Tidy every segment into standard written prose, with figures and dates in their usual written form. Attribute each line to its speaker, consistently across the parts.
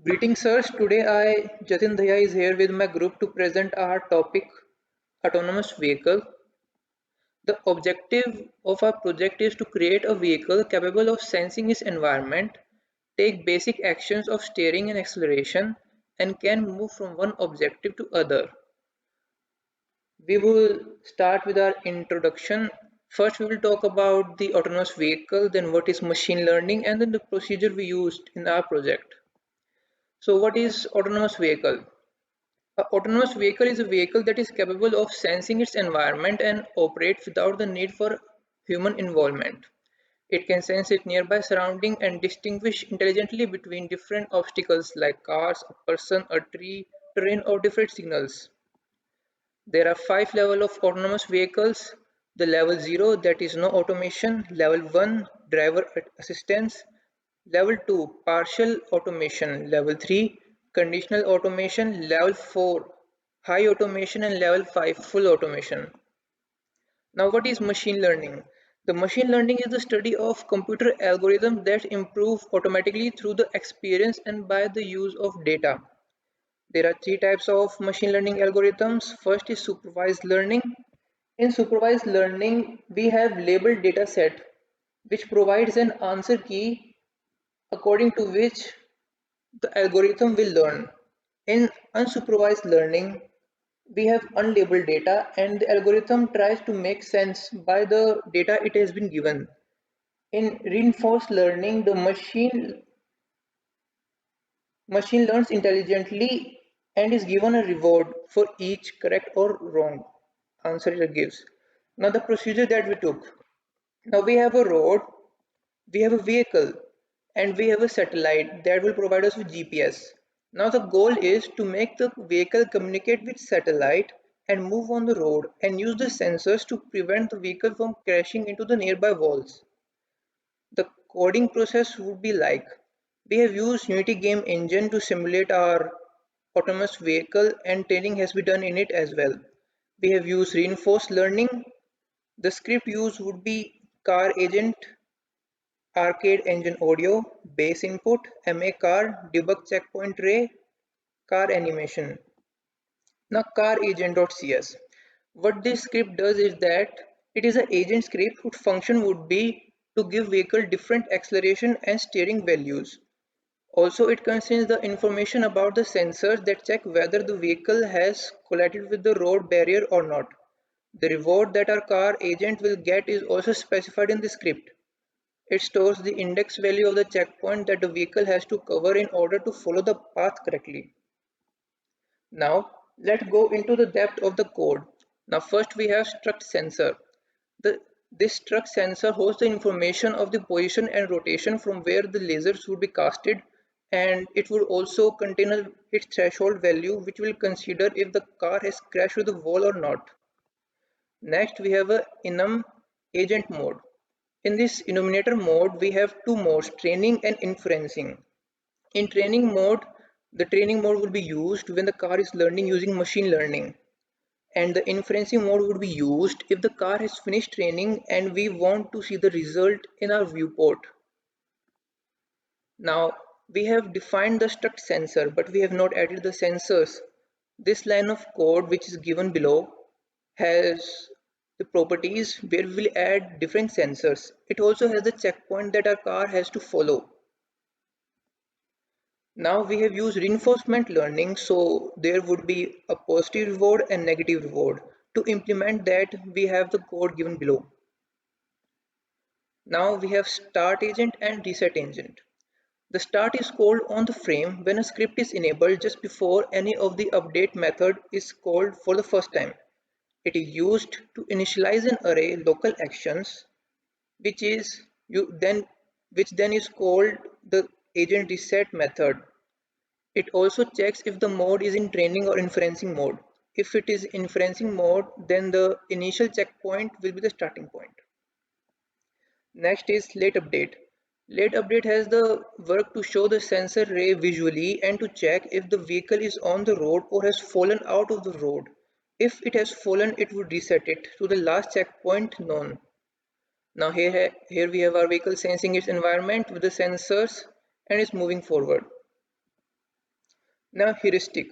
Speaker 1: Greetings, sirs. Today Jatin Dhaya, is here with my group to present our topic autonomous vehicle. The objective of our project is to create a vehicle capable of sensing its environment, take basic actions of steering and acceleration, and can move from one objective to other. We will start with our introduction. First, we will talk about the autonomous vehicle, then what is machine learning, and then the procedure we used in our project. So, what is autonomous vehicle? An autonomous vehicle is a vehicle that is capable of sensing its environment and operates without the need for human involvement. It can sense its nearby surrounding and distinguish intelligently between different obstacles like cars, a person, a tree, terrain, or different signals. There are five levels of autonomous vehicles. The level 0, that is no automation; level 1, driver assistance; level 2, partial automation; level 3, conditional automation; level 4, high automation; and level 5, full automation. Now, what is machine learning? The machine learning is the study of computer algorithms that improve automatically through the experience and by the use of data. There are three types of machine learning algorithms. First is supervised learning. In supervised learning, we have labeled data set which provides an answer key according to which the algorithm will learn. In unsupervised learning, we have unlabeled data and the algorithm tries to make sense by the data it has been given. In reinforced learning, the machine learns intelligently and is given a reward for each correct or wrong answer it gives. Now the procedure that we took. Now we have a road, we have a vehicle, and we have a satellite that will provide us with GPS. Now the goal is to make the vehicle communicate with satellite and move on the road and use the sensors to prevent the vehicle from crashing into the nearby walls. The coding process would be like, we have used Unity game engine to simulate our autonomous vehicle and training has been done in it as well. We have used reinforced learning. The script used would be car agent, arcade engine audio, base input, MA car, debug checkpoint ray, car animation. Now car agent.cs. What this script does is that it is an agent script whose function would be to give vehicle different acceleration and steering values. Also, it contains the information about the sensors that check whether the vehicle has collided with the road barrier or not. The reward that our car agent will get is also specified in the script. It stores the index value of the checkpoint that the vehicle has to cover in order to follow the path correctly. Now, let's go into the depth of the code. Now, first we have struct sensor. This struct sensor holds the information of the position and rotation from where the lasers would be casted, and it would also contain its threshold value which will consider if the car has crashed with the wall or not. Next we have a enum agent mode. In this enumerator mode we have two modes, training and inferencing. In training mode, the training mode will be used when the car is learning using machine learning, and the inferencing mode would be used if the car has finished training and we want to see the result in our viewport. Now we have defined the struct sensor, but we have not added the sensors. This line of code which is given below has the properties where we will add different sensors. It also has the checkpoint that our car has to follow. Now we have used reinforcement learning, so there would be a positive reward and negative reward. To implement that, we have the code given below. Now we have start agent and reset agent. The start is called on the frame when a script is enabled just before any of the update method is called for the first time. It is used to initialize an array local actions, which is which then is called the agent reset method. It also checks if the mode is in training or inferencing mode. If it is inferencing mode, then the initial checkpoint will be the starting point. Next is late update. Late update has the work to show the sensor ray visually and to check if the vehicle is on the road or has fallen out of the road. If it has fallen, it would reset it to the last checkpoint known. Now here we have our vehicle sensing its environment with the sensors and is moving forward. Now heuristic.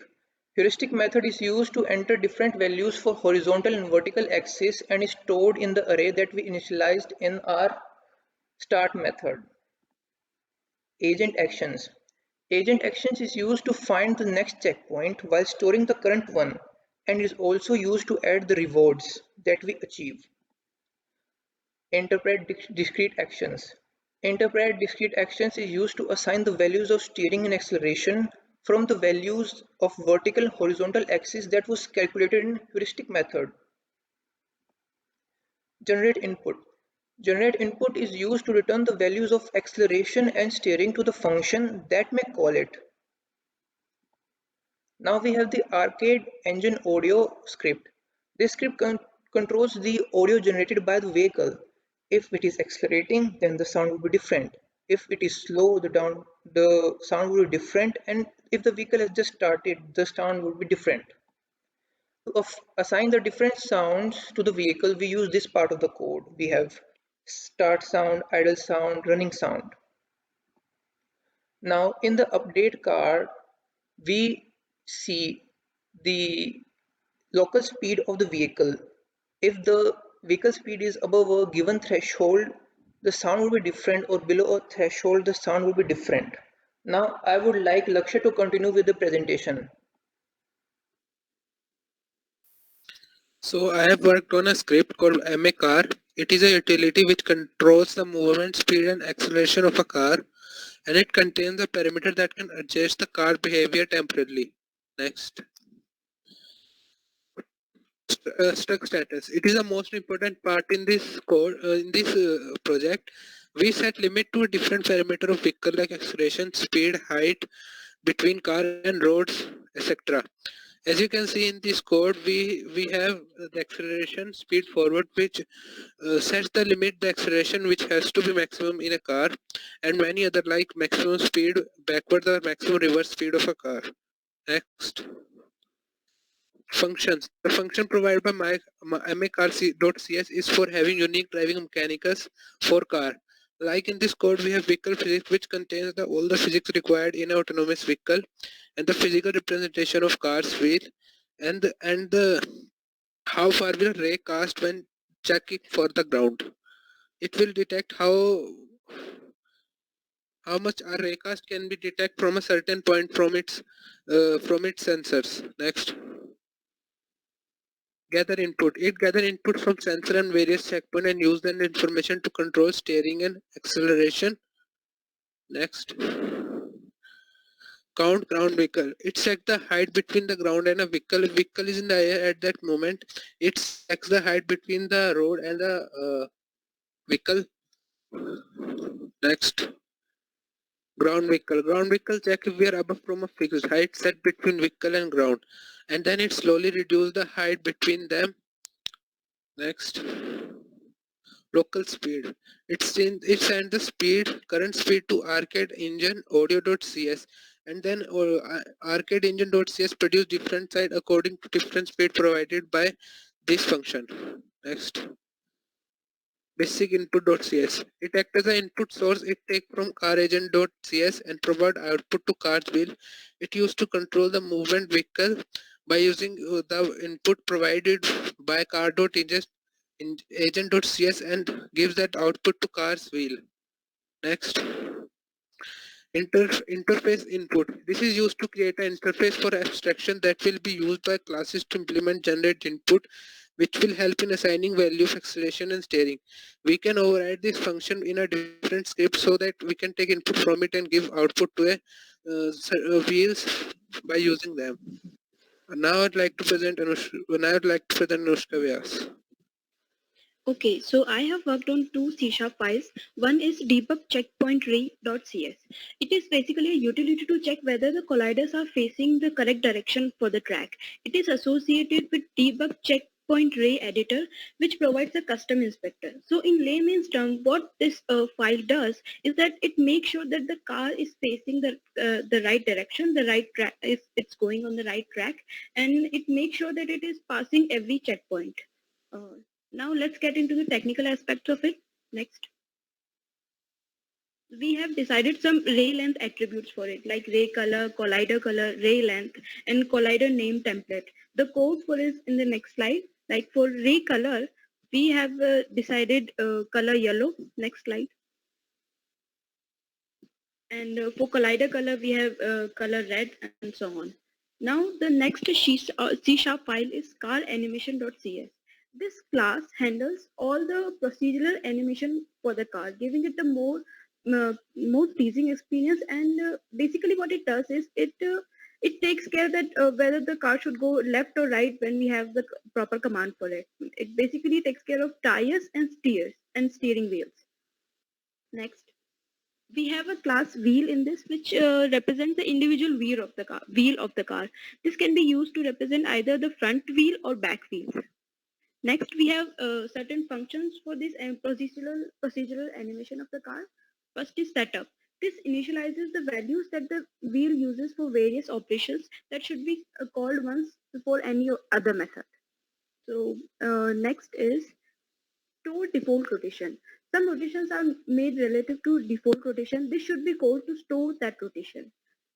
Speaker 1: Heuristic method is used to enter different values for horizontal and vertical axis and is stored in the array that we initialized in our start method. Agent actions. Agent actions is used to find the next checkpoint while storing the current one and is also used to add the rewards that we achieve. Interpret discrete actions. Interpret discrete actions is used to assign the values of steering and acceleration from the values of vertical and horizontal axis that was calculated in heuristic method. Generate input. Generate input is used to return the values of acceleration and steering to the function that may call it. Now we have the arcade engine audio script. This script controls the audio generated by the vehicle. If it is accelerating, then the sound will be different. If it is slow, the sound will be different, and if the vehicle has just started, the sound will be different. To assign the different sounds to the vehicle, we use this part of the code. We have start sound, idle sound, running sound. Now in the update card, we see the local speed of the vehicle. If the vehicle speed is above a given threshold, the sound will be different, or below a threshold, the sound will be different. Now I would like Lakshay to continue with the presentation.
Speaker 2: So I have worked on a script called MACar. It is a utility which controls the movement, speed and acceleration of a car, and it contains a parameter that can adjust the car behavior temporarily. Next. Stuck status. It is the most important part in this code, in this project. We set limit to a different parameter of vehicle like acceleration, speed, height, between car and roads, etc. As you can see in this code, we have the acceleration speed forward, which sets the limit, the acceleration which has to be maximum in a car, and many other like maximum speed backward or maximum reverse speed of a car. Next. Functions. The function provided by macar.cs is for having unique driving mechanicus for car. Like in this code, we have vehicle physics, which contains all the physics required in an autonomous vehicle, and the physical representation of car's wheel, and the how far will ray cast when checking for the ground. It will detect how much a ray cast can be detected from a certain point from its sensors. Next. Gather input. It gather input from sensor and various checkpoint and use that information to control steering and acceleration. Next. Count ground vehicle. It checks the height between the ground and a vehicle. If vehicle is in the air at that moment, it checks the height between the road and the vehicle. Next. Ground vehicle. Ground vehicle check if we are above from a fixed height set between vehicle and ground, and then it slowly reduce the height between them. Next. Local speed. It sends the current speed to arcade engine audio.cs, and then arcade engine.cs produce different side according to different speed provided by this function. Next. Basic input.cs. It acts as an input source. It takes from car agent.cs and provide output to car's wheel. It used to control the movement vehicle by using the input provided by agent.cs and gives that output to car's wheel. Next. Interface input. This is used to create an interface for abstraction that will be used by classes to implement generate input, which will help in assigning value of acceleration and steering. We can override this function in a different script so that we can take input from it and give output to wheels by using them. Now I'd like to present Anushka Vyas.
Speaker 3: Okay, so I have worked on two C# files. One is debug checkpoint.cs. It is basically a utility to check whether the colliders are facing the correct direction for the track. It is associated with debug checkpoint ray editor, which provides a custom inspector. So in layman's term, what this file does is that it makes sure that the car is facing the right direction, the right track, it's going on the right track, and it makes sure that it is passing every checkpoint. Now let's get into the technical aspects of it. Next. we have decided some ray length attributes for it, like ray color, collider, ray length, and collider name template. The code for is in the next slide. Like for ray color, we have decided color yellow. Next slide. And for collider color, we have color red and so on. Now the next C# file is car animation.cs. This class handles all the procedural animation for the car, giving it a more pleasing experience. And basically what it does is it takes care that whether the car should go left or right when we have the proper command for it. It basically takes care of tires and steering wheels. Next. We have a class wheel in this, which represents the individual wheel of the car. This can be used to represent either the front wheel or back wheel. Next, we have certain functions for this procedural animation of the car. First is setup. This initializes the values that the wheel uses for various operations that should be called once before any other method. So next is store default rotation. Some rotations are made relative to default rotation. This should be called to store that rotation.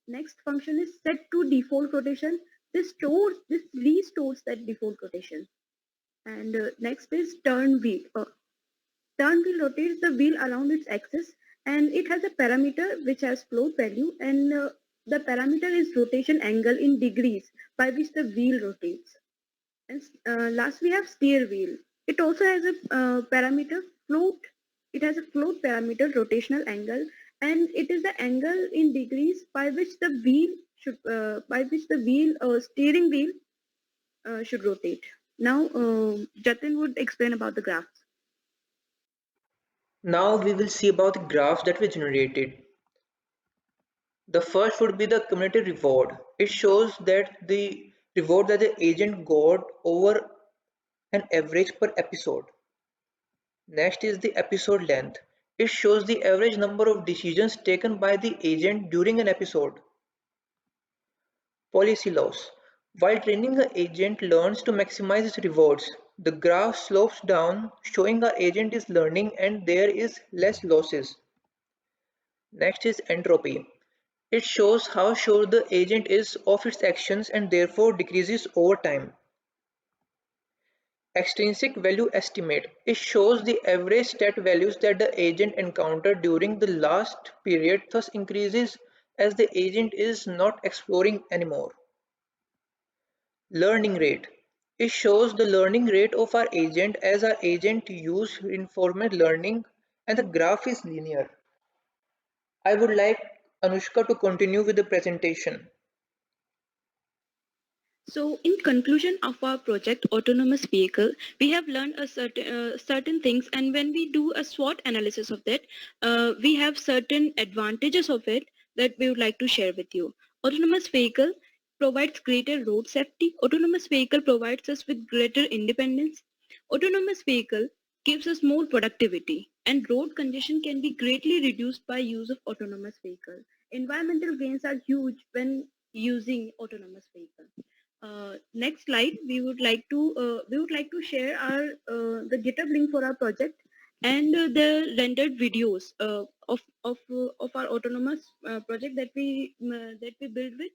Speaker 3: Next function is set to default rotation. This restores that default rotation. And next is turn wheel. Turn wheel rotates the wheel around its axis, and it has a parameter which has float value, and the parameter is rotation angle in degrees by which the wheel rotates. And last we have steer wheel. It also has a parameter float. It has a float parameter rotational angle, and it is the angle in degrees by which the steering wheel should rotate. Now Jatin would explain about the graphs.
Speaker 1: Now we will see about the graphs that we generated. The first would be the cumulative reward. It shows that the reward that the agent got over an average per episode. Next is the episode length. It shows the average number of decisions taken by the agent during an episode. Policy loss. While training the agent learns to maximize its rewards, the graph slopes down, showing our agent is learning and there is less losses. Next is entropy. It shows how sure the agent is of its actions and therefore decreases over time. Extrinsic value estimate. It shows the average stat values that the agent encountered during the last period, thus increases as the agent is not exploring anymore. Learning rate. It shows the learning rate of our agent as our agent use reinforcement learning and the graph is linear. I would like Anushka to continue with the presentation.
Speaker 3: So in conclusion of our project autonomous vehicle, we have learned a certain things, and when we do a SWOT analysis of that, we have certain advantages of it that we would like to share with you. Autonomous vehicle provides greater road safety. Autonomous vehicle provides us with greater independence. Autonomous vehicle gives us more productivity, and road congestion can be greatly reduced by use of autonomous vehicle. Environmental gains are huge when using autonomous vehicle. Next slide, we would like to share our the GitHub link for our project and the rendered videos of our autonomous project that we build with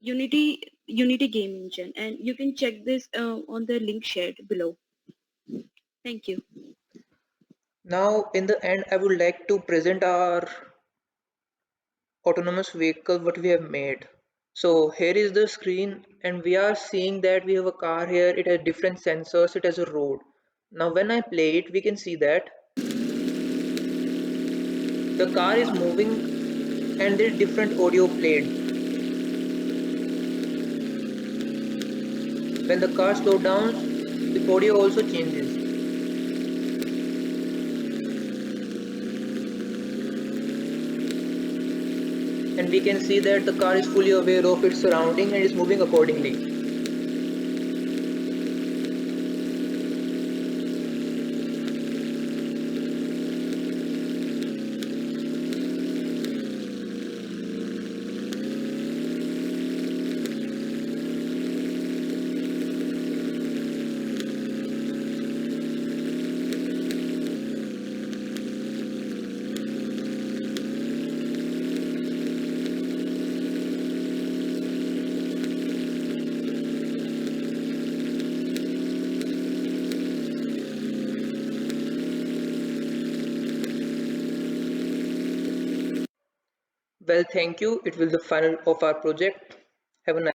Speaker 3: Unity Game Engine, and you can check this on the link shared below. Thank you.
Speaker 1: Now in the end I would like to present our autonomous vehicle what we have made. So here is the screen and we are seeing that we have a car here, it has different sensors, it has a road. Now when I play it we can see that the car is moving and there is different audio played. When the car slows down, the audio also changes. And we can see that the car is fully aware of its surrounding and is moving accordingly. Well, thank you. It will be the final of our project. Have a nice